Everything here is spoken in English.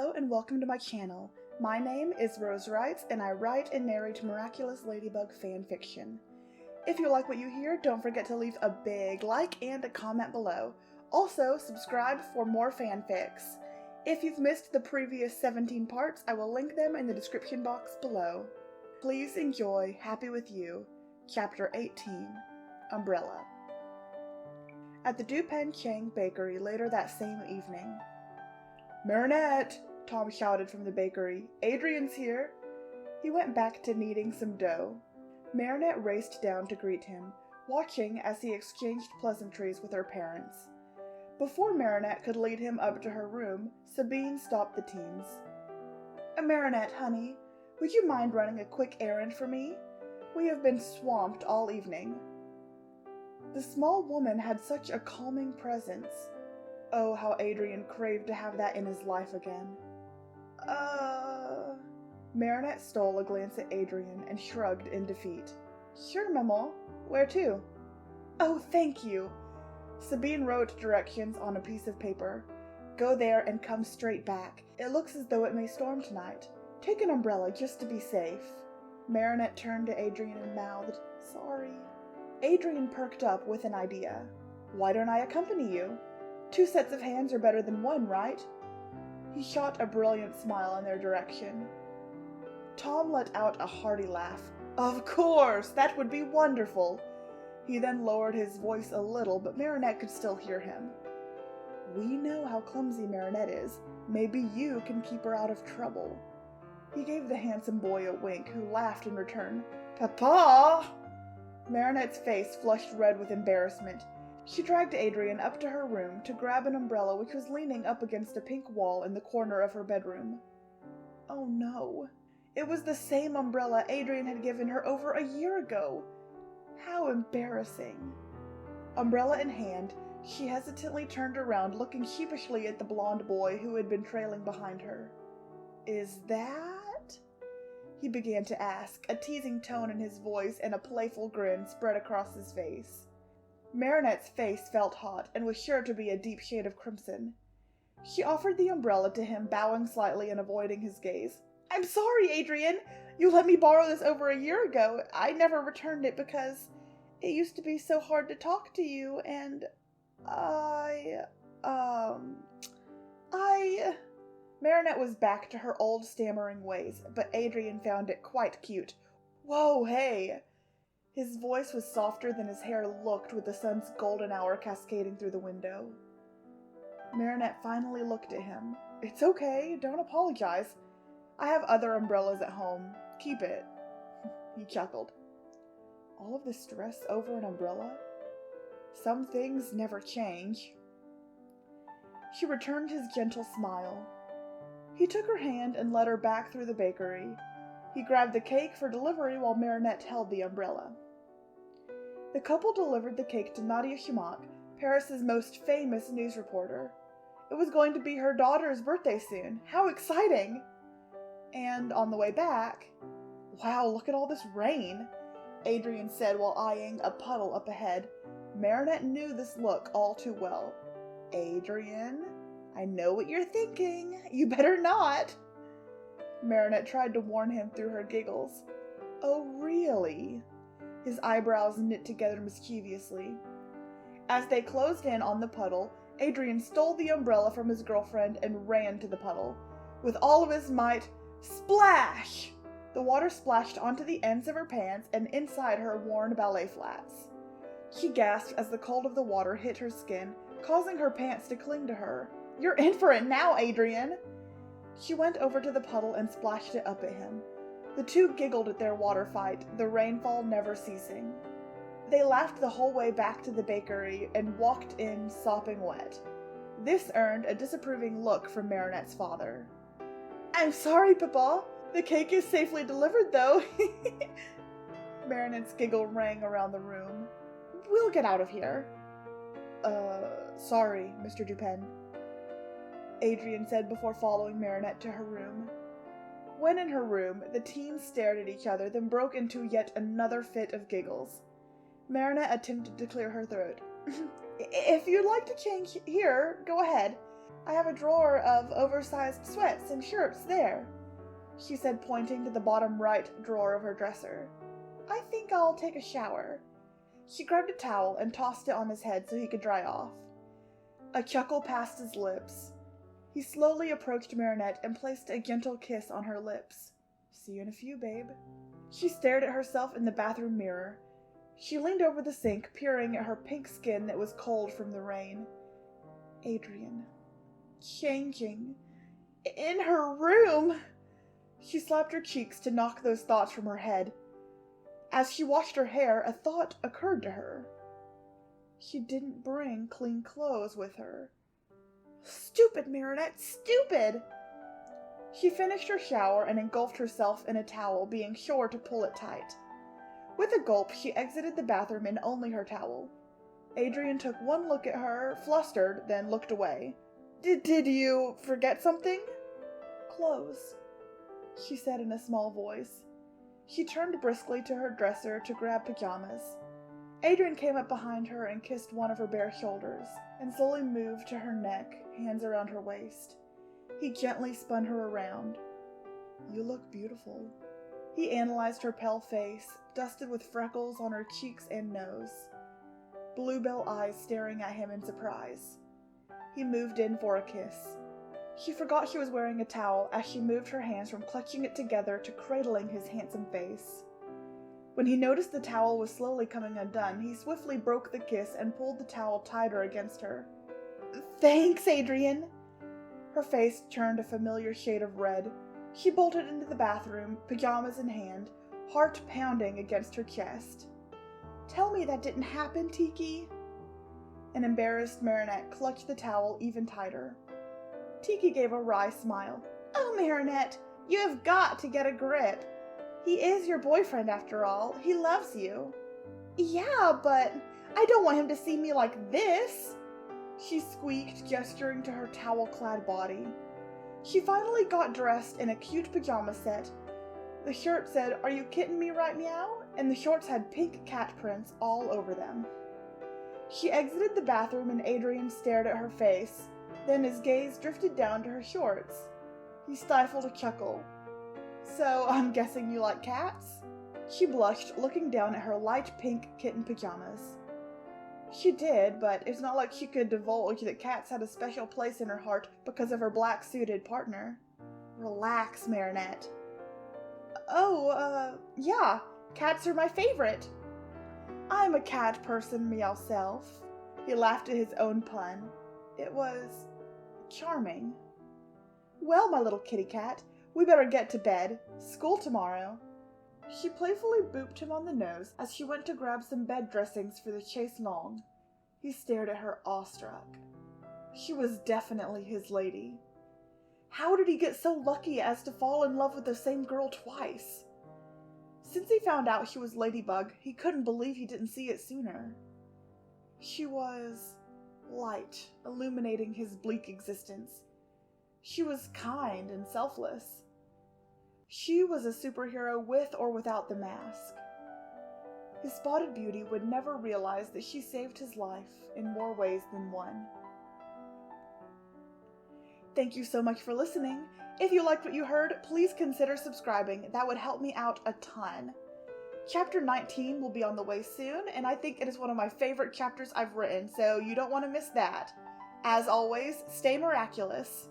Hello and welcome to my channel. My name is Rose Writes and I write and narrate Miraculous Ladybug Fanfiction. If you like what you hear, don't forget to leave a big like and a comment below. Also, subscribe for more fanfics. If you've missed the previous 17 parts, I will link them in the description box below. Please enjoy Happy With You, Chapter 18, Umbrella. At the Dupen Chang Bakery later that same evening. "Marinette!" Tom shouted from the bakery. "Adrien's here!" He went back to kneading some dough. Marinette raced down to greet him, watching as he exchanged pleasantries with her parents. Before Marinette could lead him up to her room, Sabine stopped the teens. "Marinette, honey, would you mind running a quick errand for me? We have been swamped all evening." The small woman had such a calming presence. Oh, how Adrien craved to have that in his life again. Marinette stole a glance at Adrien and shrugged in defeat. "Sure, maman. Where to?" "Oh, thank you." Sabine wrote directions on a piece of paper. "Go there and come straight back. It looks as though it may storm tonight. Take an umbrella just to be safe." Marinette turned to Adrien and mouthed, "Sorry." Adrien perked up with an idea. "Why don't I accompany you? 2 sets of hands are better than 1, right?" He shot a brilliant smile in their direction. Tom let out a hearty laugh. "Of course! That would be wonderful!" He then lowered his voice a little, but Marinette could still hear him. "We know how clumsy Marinette is. Maybe you can keep her out of trouble." He gave the handsome boy a wink, who laughed in return. "Papa!" Marinette's face flushed red with embarrassment. She dragged Adrien up to her room to grab an umbrella which was leaning up against a pink wall in the corner of her bedroom. Oh no. It was the same umbrella Adrien had given her over a year ago. How embarrassing. Umbrella in hand, she hesitantly turned around, looking sheepishly at the blonde boy who had been trailing behind her. "Is that?" he began to ask, a teasing tone in his voice and a playful grin spread across his face. Marinette's face felt hot and was sure to be a deep shade of crimson. She offered the umbrella to him, bowing slightly and avoiding his gaze. "I'm sorry, Adrien. You let me borrow this over a year ago. I never returned it because it used to be so hard to talk to you, and I... Marinette was back to her old stammering ways, but Adrien found it quite cute. "Whoa, hey!" His voice was softer than his hair looked with the sun's golden hour cascading through the window. Marinette finally looked at him. "It's okay, don't apologize. I have other umbrellas at home. Keep it." He chuckled. All of this stress over an umbrella? Some things never change. She returned his gentle smile. He took her hand and led her back through the bakery. He grabbed the cake for delivery while Marinette held the umbrella. The couple delivered the cake to Nadia Chamak, Paris's most famous news reporter. It was going to be her daughter's birthday soon. How exciting! And on the way back, "Wow, look at all this rain," Adrien said while eyeing a puddle up ahead. Marinette knew this look all too well. "Adrien, I know what you're thinking. You better not." Marinette tried to warn him through her giggles. "Oh, really?" His eyebrows knit together mischievously. As they closed in on the puddle, Adrien stole the umbrella from his girlfriend and ran to the puddle. With all of his might, splash! The water splashed onto the ends of her pants and inside her worn ballet flats. She gasped as the cold of the water hit her skin, causing her pants to cling to her. "You're in for it now, Adrien!" She went over to the puddle and splashed it up at him. The two giggled at their water fight, the rainfall never ceasing. They laughed the whole way back to the bakery and walked in sopping wet. This earned a disapproving look from Marinette's father. "I'm sorry, Papa. The cake is safely delivered, though." Marinette's giggle rang around the room. "We'll get out of here." Sorry, Mr. Dupen," Adrien said before following Marinette to her room. When in her room, the teens stared at each other, then broke into yet another fit of giggles. Marinette attempted to clear her throat. "If you'd like to change here, go ahead. I have a drawer of oversized sweats and shirts there, she said, pointing to the bottom right drawer of her dresser. I think I'll take a shower. She grabbed a towel and tossed it on his head so he could dry off. A chuckle passed his lips. He slowly approached Marinette and placed a gentle kiss on her lips. See you in a few, babe. She stared at herself in the bathroom mirror. She leaned over the sink, peering at her pink skin that was cold from the rain. Adrien. Changing. In her room! She slapped her cheeks to knock those thoughts from her head. As she washed her hair, a thought occurred to her. She didn't bring clean clothes with her. Stupid, Marinette, stupid! She finished her shower and engulfed herself in a towel, being sure to pull it tight. With a gulp, she exited the bathroom in only her towel. Adrien took one look at her, flustered, then looked away. Did you forget something? Clothes, she said in a small voice. She turned briskly to her dresser to grab pajamas. Adrien came up behind her and kissed one of her bare shoulders, and slowly moved to her neck, hands around her waist. He gently spun her around. You look beautiful. He analyzed her pale face, dusted with freckles on her cheeks and nose. Bluebell eyes staring at him in surprise. He moved in for a kiss. She forgot she was wearing a towel as she moved her hands from clutching it together to cradling his handsome face. When he noticed the towel was slowly coming undone, he swiftly broke the kiss and pulled the towel tighter against her. Thanks, Adrien! Her face turned a familiar shade of red. She bolted into the bathroom, pajamas in hand, heart pounding against her chest. Tell me that didn't happen, Tiki. An embarrassed Marinette clutched the towel even tighter. Tiki gave a wry smile. Oh, Marinette, you have got to get a grip. He is your boyfriend after all. He loves you. Yeah, but I don't want him to see me like this, she squeaked, gesturing to her towel-clad body. She finally got dressed in a cute pajama set. The shirt said, "Are you kidding me right meow?" and the shorts had pink cat prints all over them. She exited the bathroom and Adrien stared at her face. Then his gaze drifted down to her shorts. He stifled a chuckle. So, I'm guessing you like cats? She blushed, looking down at her light pink kitten pajamas. She did, but it's not like she could divulge that cats had a special place in her heart because of her black-suited partner. Relax, Marinette. Oh, yeah, cats are my favorite. I'm a cat person myself. He laughed at his own pun. It was charming. Well, my little kitty cat, we better get to bed. School tomorrow. She playfully booped him on the nose as she went to grab some bed dressings for the chaise longue. He stared at her awestruck. She was definitely his lady. How did he get so lucky as to fall in love with the same girl twice? Since he found out she was Ladybug, he couldn't believe he didn't see it sooner. She was light, illuminating his bleak existence. She was kind and selfless. She was a superhero with or without the mask. His spotted beauty would never realize that she saved his life in more ways than one. Thank you so much for listening. If you liked what you heard, please consider subscribing. That would help me out a ton. Chapter 19 will be on the way soon, and I think it is one of my favorite chapters I've written, so you don't want to miss that. As always, stay miraculous.